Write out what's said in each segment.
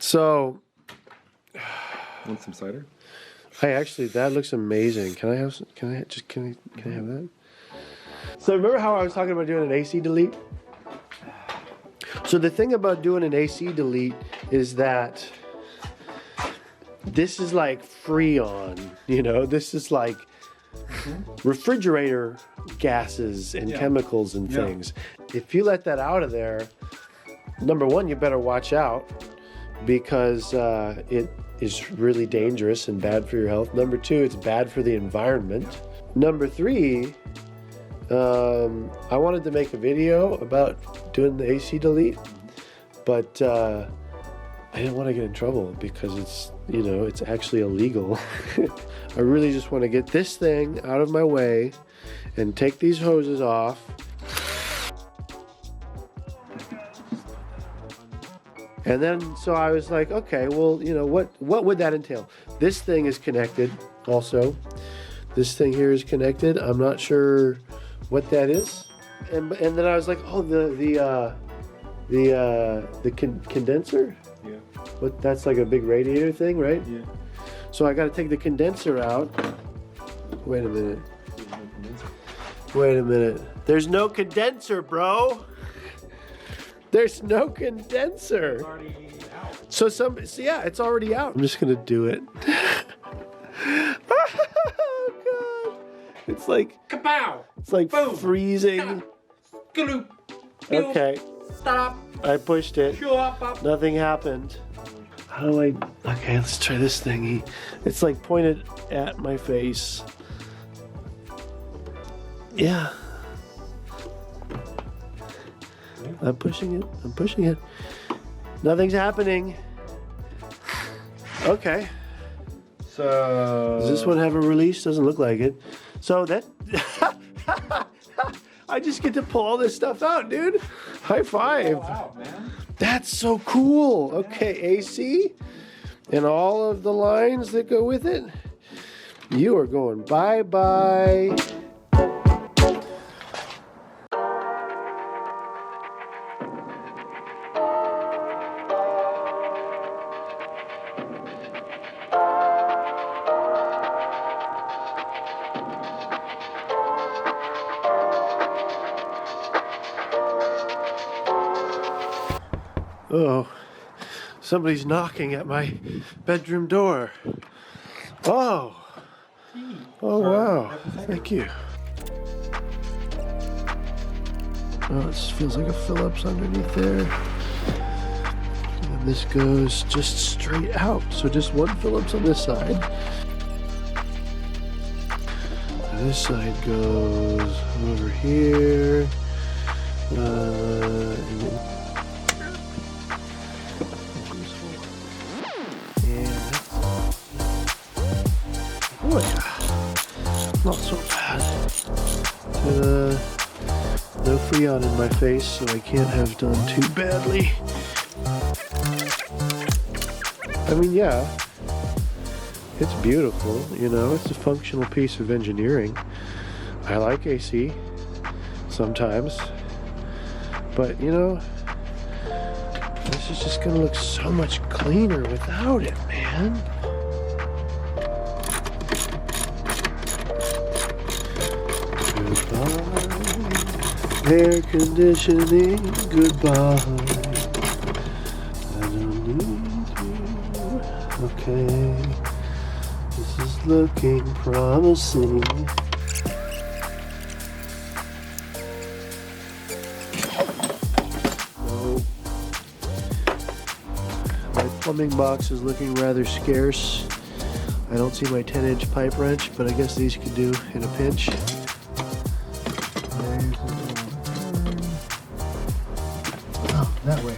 So, want some cider? That looks amazing. Can I have some, can I have that? So remember how I was talking about doing an AC delete? So the thing about doing an AC delete is that this is like Freon, you know? This is like refrigerator gases and chemicals and things. If you let that out of there, number one, you better watch out because it is really dangerous and bad for your health. Number two, it's bad for the environment. Number three, I wanted to make a video about doing the AC delete, but I didn't want to get in trouble because it's, you know, it's actually illegal. I really just want to get this thing out of my way and take these hoses off. And then, so I was like, okay, well, you know, what would that entail? This thing is connected also. This thing here is connected. I'm not sure what that is. And then I was like, oh, the condenser? Yeah. What, that's like a big radiator thing, right? Yeah. So I got to take the condenser out. Wait a minute. Wait a minute. There's no condenser, bro. There's no condenser. It's already out. So yeah, it's already out. I'm just gonna do it. Oh God! It's like Kapow! It's like Boom. freezing. Skaloop. Okay. Stop. I pushed it. Show up. Nothing happened. How do I? Okay, let's try this thingy. It's like pointed at my face. Yeah. I'm pushing it. I'm pushing it. Nothing's happening. Okay. So Does this one have a release? Doesn't look like it. So that I just get to pull all this stuff out, dude. High five. Oh, wow, man. That's so cool. Okay, AC and all of the lines that go with it. You are going bye-bye. Oh, somebody's knocking at my bedroom door. Oh, wow, thank you. Oh, it feels like a Phillips underneath there. And this goes just straight out. So just one Phillips on this side. And this side goes over here. And then oh yeah, not so bad. No Freon in my face, so I can't have done too badly. I mean, yeah, it's beautiful, you know, it's a functional piece of engineering. I like AC sometimes, but you know, this is just gonna look so much cleaner without it, man. Air conditioning, goodbye. I don't need you. Okay, this is looking promising. Oh. My plumbing box is looking rather scarce. I don't see my 10-inch pipe wrench, but I guess these could do in a pinch. That way.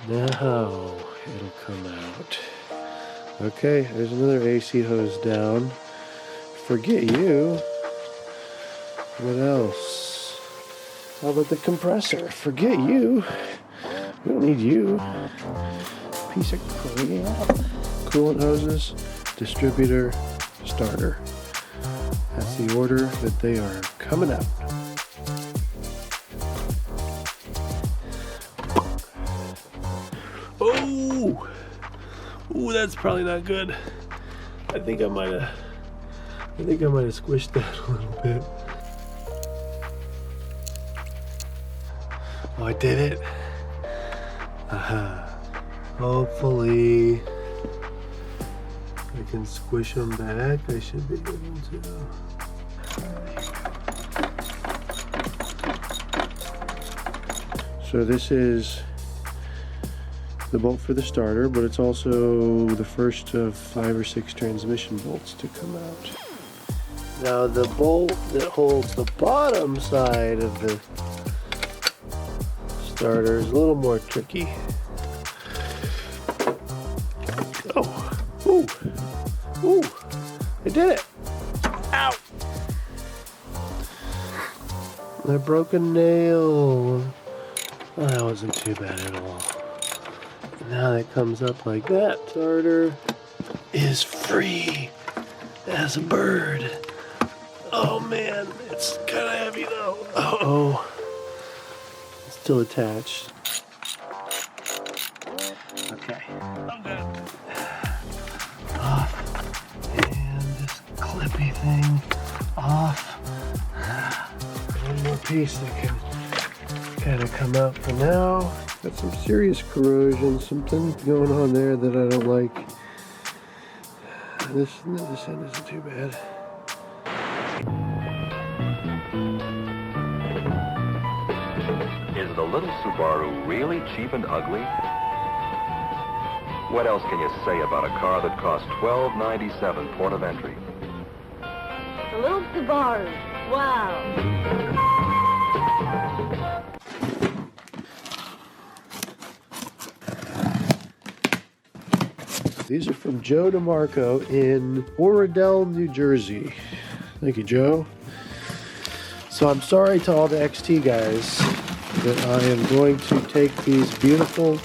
Now it'll come out. Okay, there's another AC hose down. Forget you. What else? How about the compressor? Forget you. We don't need you. Piece of crap. Coolant hoses, distributor, starter. That's the order that they are coming out. Oh! Ooh, that's probably not good. I think I might have squished that a little bit. Oh, I did it. Hopefully I can squish them back. I should be able to. So this is the bolt for the starter, but it's also the first of 5 or 6 transmission bolts to come out. Now the bolt that holds the bottom side of the starter is a little more tricky. Oh, ooh, ooh, I did it. Ow! I broke a nail. Oh, that wasn't too bad at all. Now that comes up like that. Starter is free as a bird. Oh man, it's kind of heavy though. Uh-oh. It's still attached. Okay, I'm good. Off. And this clippy thing off. One more piece that can kind of come out for now. Got some serious corrosion, something going on there that I don't like. This end isn't too bad. Is the little Subaru really cheap and ugly? What else can you say about a car that costs $12.97 port of entry? The little Subaru. Wow. These are from Joe DeMarco in Oradell, New Jersey. Thank you, Joe. So I'm sorry to all the XT guys that I am going to take these beautiful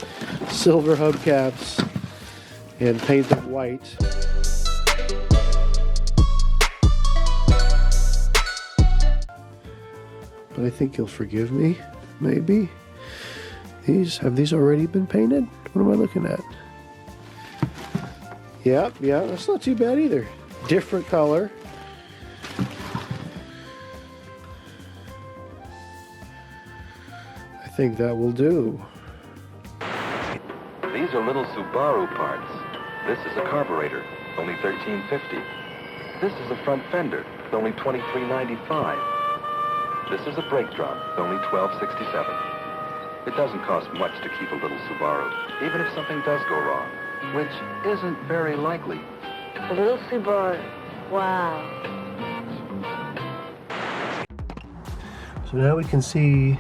silver hubcaps and paint them white. But I think you'll forgive me, maybe. Have these already been painted? What am I looking at? Yeah, that's not too bad either. Different color. I think that will do. These are little Subaru parts. This is a carburetor, only $13.50. This is a front fender, only $23.95. This is a brake drum, only $12.67. It doesn't cost much to keep a little Subaru, even if something does go wrong, which isn't very likely. The little Subaru. Wow. So now we can see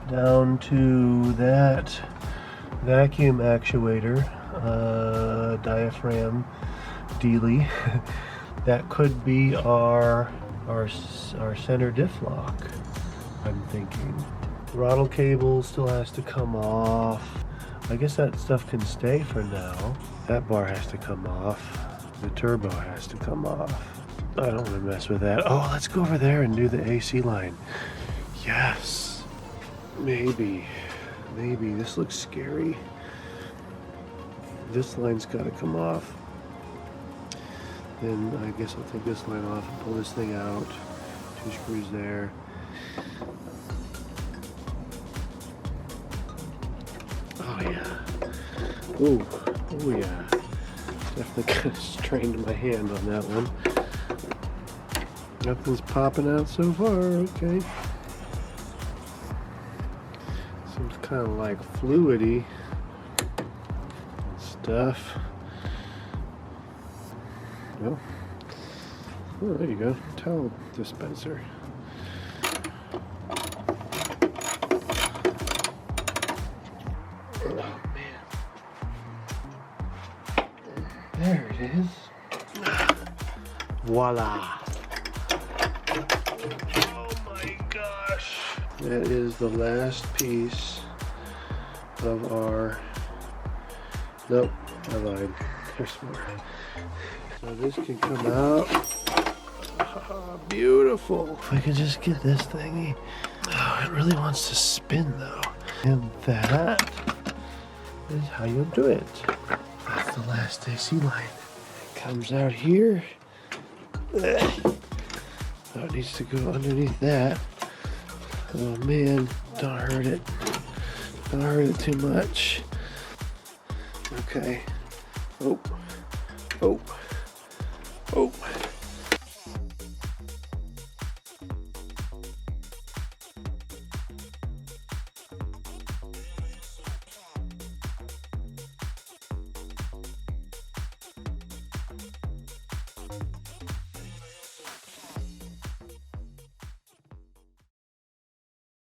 down to that vacuum actuator, diaphragm dealy. That could be our center diff lock, I'm thinking. Throttle cable still has to come off. I guess that stuff can stay for now. That bar has to come off. The turbo has to come off. I don't want to mess with that. Oh, let's go over there and do the AC line. Yes. Maybe. This looks scary. This line's got to come off. Then I guess I'll take this line off and pull this thing out. 2 screws there. Oh yeah. Oh yeah. Definitely kind of strained my hand on that one. Nothing's popping out so far. Okay. Seems kind of like fluidy stuff. Well, oh, there you go. Towel dispenser. Oh man. There it is. Voila. Oh my gosh. That is the last piece of our... Nope, I lied. There's more. So this can come out. Beautiful. If I could just get this thingy. Oh, it really wants to spin though. And that is how you do it. That's the last AC line. It comes out here. Oh, it needs to go underneath that. Oh man, don't hurt it. Don't hurt it too much. Okay. Oh. Oh. Oh.